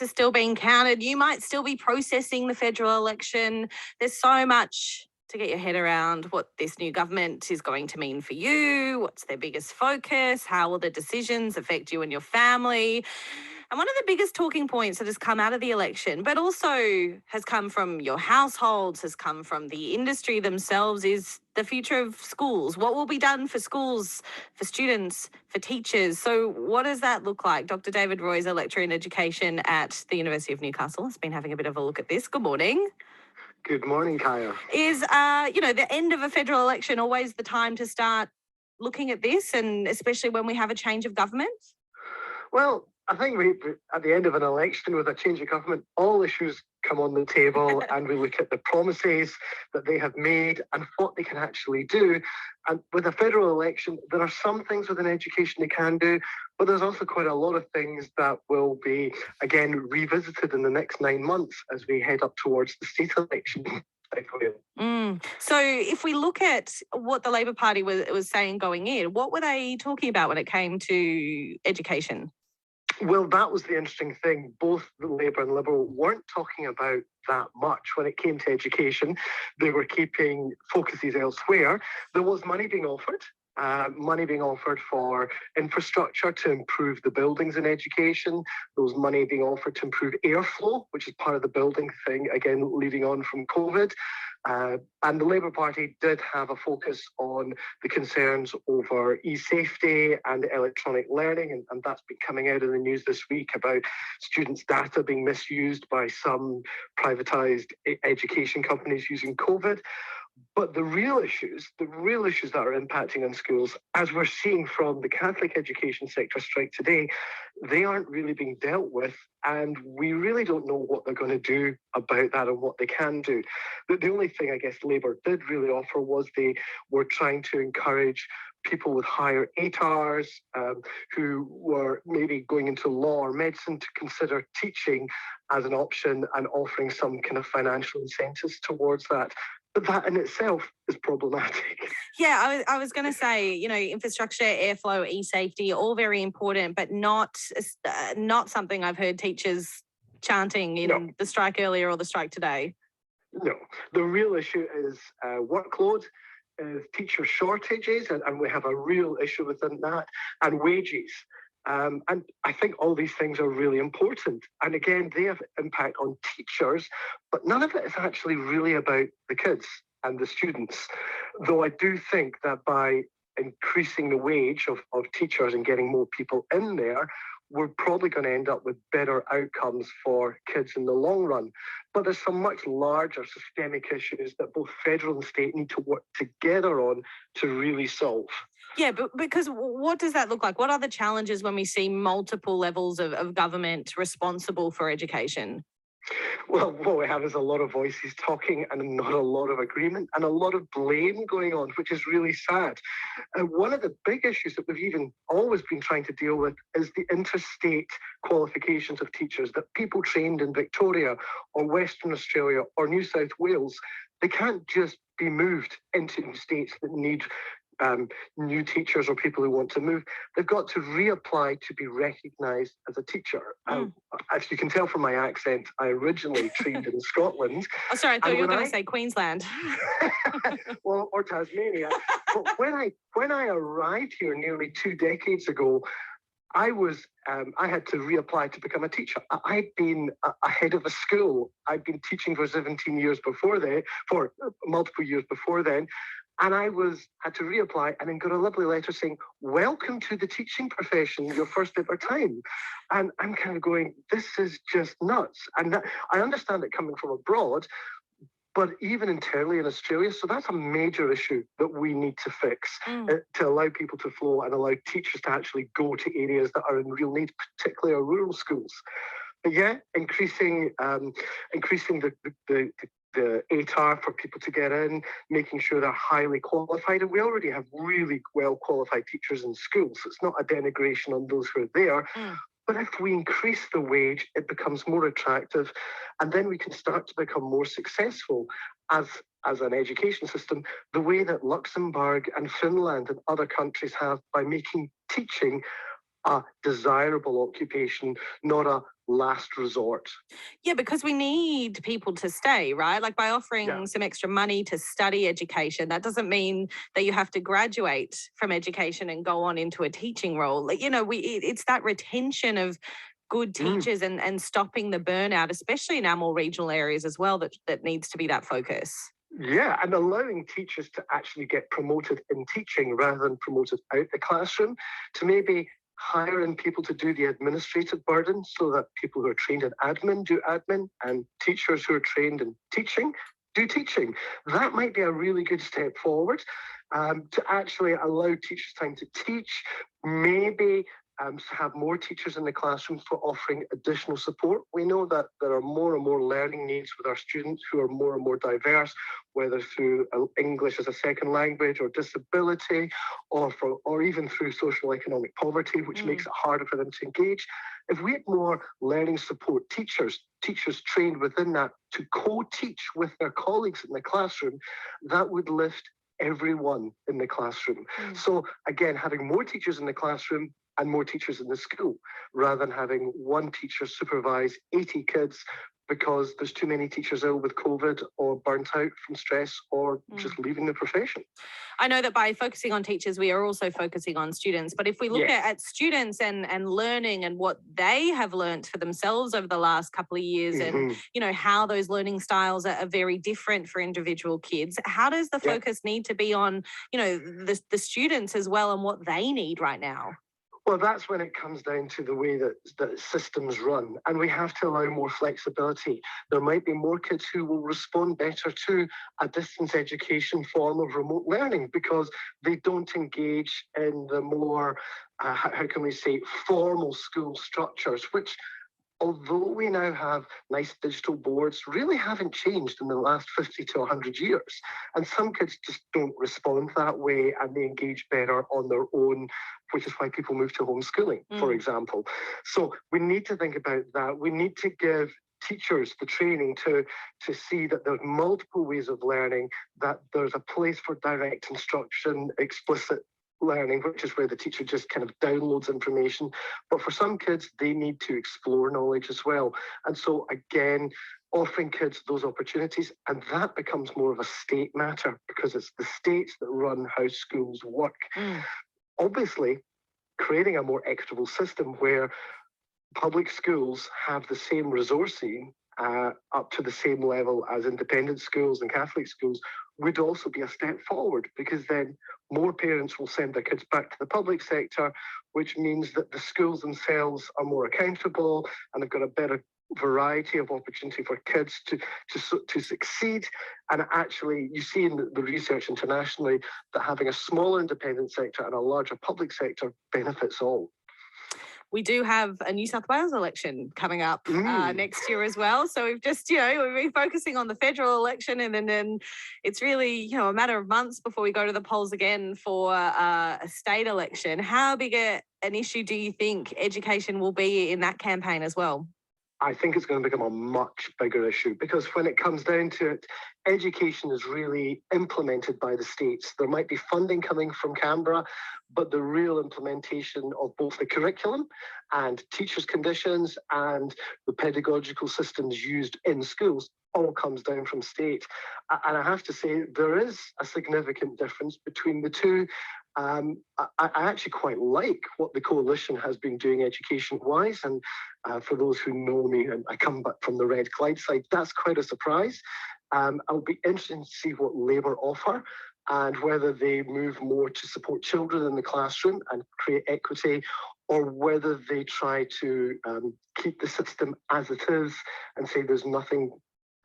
are still being counted. You might still be processing the federal election. There's so much to get your head around what this new government is going to mean for you. What's their biggest focus? How will the decisions affect you and your family? And one of the biggest talking points that has come out of the election, but also has come from your households, has come from the industry themselves, is the future of schools. What will be done for schools, for students, for teachers? So what does that look like? Dr. David Roy is a lecturer in education at the University of Newcastle. Has been having a bit of a look at this. Good morning. Good morning, Kaya. Is, the end of a federal election always the time to start looking at this, and especially when we have a change of government? Well, I think at the end of an election with a change of government, all issues come on the table and we look at the promises that they have made and what they can actually do. And with a federal election, there are some things within education they can do, but there's also quite a lot of things that will be, again, revisited in the next 9 months as we head up towards the state election. So if we look at what the Labor Party was saying going in, what were they talking about when it came to education? Well, that was the interesting thing. Both the Labour and Liberal weren't talking about that much when it came to education. They were keeping focuses elsewhere. There was money being offered. Money being offered for infrastructure to improve the buildings in education. There was money being offered to improve airflow, which is part of the building thing, again, leading on from COVID. And the Labour Party did have a focus on the concerns over e-safety and electronic learning, and that's been coming out in the news this week about students' data being misused by some privatised education companies using COVID. But the real issues that are impacting on schools, as we're seeing from the Catholic education sector strike today, they aren't really being dealt with. And we really don't know what they're going to do about that and what they can do. The only thing I guess Labour did really offer was they were trying to encourage people with higher ATARs who were maybe going into law or medicine to consider teaching as an option and offering some kind of financial incentives towards that. But that in itself is problematic. Yeah, I was going to say, infrastructure, airflow, e-safety, all very important, but not something I've heard teachers chanting in the strike earlier or the strike today. No, the real issue is workload, teacher shortages, and we have a real issue within that, and wages. And I think all these things are really important. And again, they have impact on teachers, but none of it is actually really about the kids and the students. Though I do think that by increasing the wage of teachers and getting more people in there, we're probably going to end up with better outcomes for kids in the long run. But there's some much larger systemic issues that both federal and state need to work together on to really solve. Yeah, but because what does that look like? What are the challenges when we see multiple levels of government responsible for education? Well, what we have is a lot of voices talking and not a lot of agreement and a lot of blame going on, which is really sad. And one of the big issues that we've even always been trying to deal with is the interstate qualifications of teachers, that people trained in Victoria or Western Australia or New South Wales, they can't just be moved into states that need new teachers or people who want to move. They've got to reapply to be recognised as a teacher. As you can tell from my accent, I originally trained in Scotland. Oh, sorry, I thought you were going to say Queensland. Well, or Tasmania. But when I arrived here nearly 2 decades ago, I had to reapply to become a teacher. I'd been a head of a school. I'd been teaching for 17 years before then, for multiple years before then. And I had to reapply and then got a lovely letter saying, welcome to the teaching profession, your first ever time. And I'm kind of going, this is just nuts. And I understand it coming from abroad, but even internally in Australia, so that's a major issue that we need to fix to allow people to flow and allow teachers to actually go to areas that are in real need, particularly our rural schools. But yeah, increasing the ATAR for people to get in, making sure they're highly qualified. And we already have really well-qualified teachers in schools. So it's not a denigration on those who are there. But if we increase the wage, it becomes more attractive. And then we can start to become more successful as an education system, the way that Luxembourg and Finland and other countries have by making teaching a desirable occupation, not a last resort. Yeah, because we need people to stay, right? Like by Yeah. offering some extra money to study education, that doesn't mean that you have to graduate from education and go on into a teaching role. Like, it's that retention of good Mm. teachers and stopping the burnout, especially in our more regional areas as well, that needs to be that focus. Yeah, and allowing teachers to actually get promoted in teaching rather than promoted out the classroom, to maybe hiring people to do the administrative burden so that people who are trained in admin do admin and teachers who are trained in teaching do teaching. That might be a really good step forward, to actually allow teachers time to teach, maybe have more teachers in the classroom for offering additional support. We know that there are more and more learning needs with our students who are more and more diverse, whether through English as a second language or disability, or even through social economic poverty, which makes it harder for them to engage. If we had more learning support teachers trained within that to co-teach with their colleagues in the classroom, that would lift everyone in the classroom. So again, having more teachers in the classroom and more teachers in the school, rather than having one teacher supervise 80 kids because there's too many teachers ill with COVID or burnt out from stress or just leaving the profession. I know that by focusing on teachers, we are also focusing on students. But if we look at students and learning and what they have learnt for themselves over the last couple of years, and how those learning styles are very different for individual kids, how does the focus need to be on the students as well and what they need right now? Well, that's when it comes down to the way that systems run, and we have to allow more flexibility. There might be more kids who will respond better to a distance education form of remote learning because they don't engage in the more, how can we say, formal school structures, which, although we now have nice digital boards, really haven't changed in the last 50 to 100 years. And some kids just don't respond that way and they engage better on their own, which is why people move to homeschooling, for example. So we need to think about that. We need to give teachers the training to see that there's multiple ways of learning, that there's a place for direct instruction, explicit learning, which is where the teacher just kind of downloads information. But for some kids, they need to explore knowledge as well. And so again, offering kids those opportunities, and that becomes more of a state matter because it's the states that run how schools work. Obviously, creating a more equitable system where public schools have the same resourcing up to the same level as independent schools and Catholic schools would also be a step forward, because then more parents will send their kids back to the public sector, which means that the schools themselves are more accountable and they've got a better variety of opportunity for kids to succeed. And actually, you see in the research internationally that having a smaller independent sector and a larger public sector benefits all. We do have a New South Wales election coming up next year as well. So we've just, we've been focusing on the federal election, and then it's really, a matter of months before we go to the polls again for a state election. How big an issue do you think education will be in that campaign as well? I think it's going to become a much bigger issue, because when it comes down to it, education is really implemented by the states. There might be funding coming from Canberra, but the real implementation of both the curriculum and teachers' conditions and the pedagogical systems used in schools all comes down from state. And I have to say, there is a significant difference between the two. I actually quite like what the coalition has been doing education-wise, and for those who know me, and I come back from the Red Clyde side, that's quite a surprise. I'll be interested to see what Labour offer and whether they move more to support children in the classroom and create equity, or whether they try to keep the system as it is and say there's nothing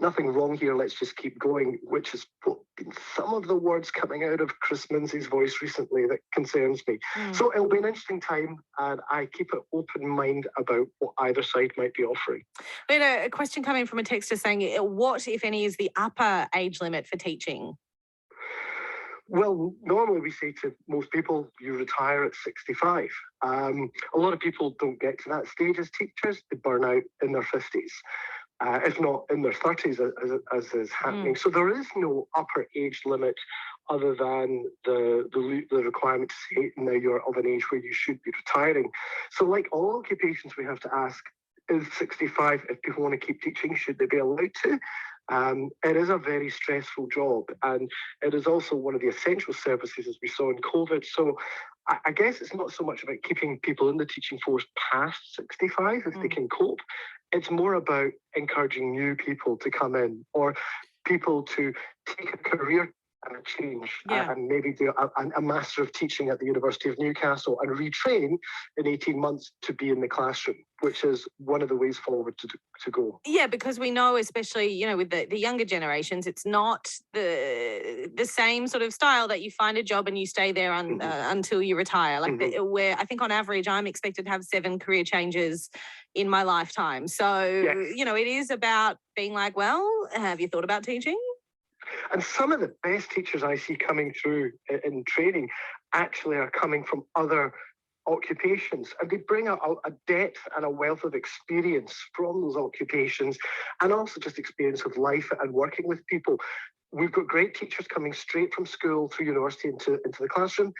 wrong here, let's just keep going, which has been some of the words coming out of Chris Minzey's voice recently that concerns me. So it'll be an interesting time, and I keep an open mind about what either side might be offering. We had a question coming from a texter saying, what, if any, is the upper age limit for teaching? Well, normally we say to most people, you retire at 65. A lot of people don't get to that stage as teachers. They burn out in their 50s. If not in their 30s, as is happening. So there is no upper age limit other than the requirement to say now you're of an age where you should be retiring. So like all occupations, we have to ask, is 65 if people want to keep teaching? Should they be allowed to? It is a very stressful job, and it is also one of the essential services, as we saw in COVID. So I guess it's not so much about keeping people in the teaching force past 65 if they can cope. It's more about encouraging new people to come in, or people to take a career change and maybe do a Master of Teaching at the University of Newcastle and retrain in 18 months to be in the classroom, which is one of the ways forward to go. Yeah, because we know, especially, you know, with the younger generations, it's not the same sort of style that you find a job and you stay there until you retire. Like where I think on average I'm expected to have 7 career changes in my lifetime. So, you know, it is about being like, well, have you thought about teaching? And some of the best teachers I see coming through in training actually are coming from other occupations, and they bring a depth and a wealth of experience from those occupations, and also just experience of life and working with people. We've got great teachers coming straight from school through university into the classroom,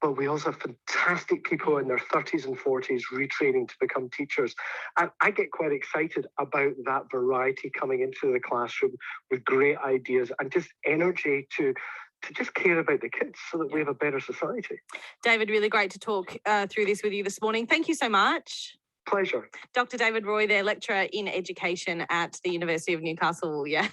but we also have fantastic people in their 30s and 40s retraining to become teachers. And I get quite excited about that variety coming into the classroom with great ideas and just energy to just care about the kids so that we have a better society. David, really great to talk through this with you this morning. Thank you so much. Pleasure. Dr. David Roy, there, lecturer in education at the University of Newcastle. Yeah.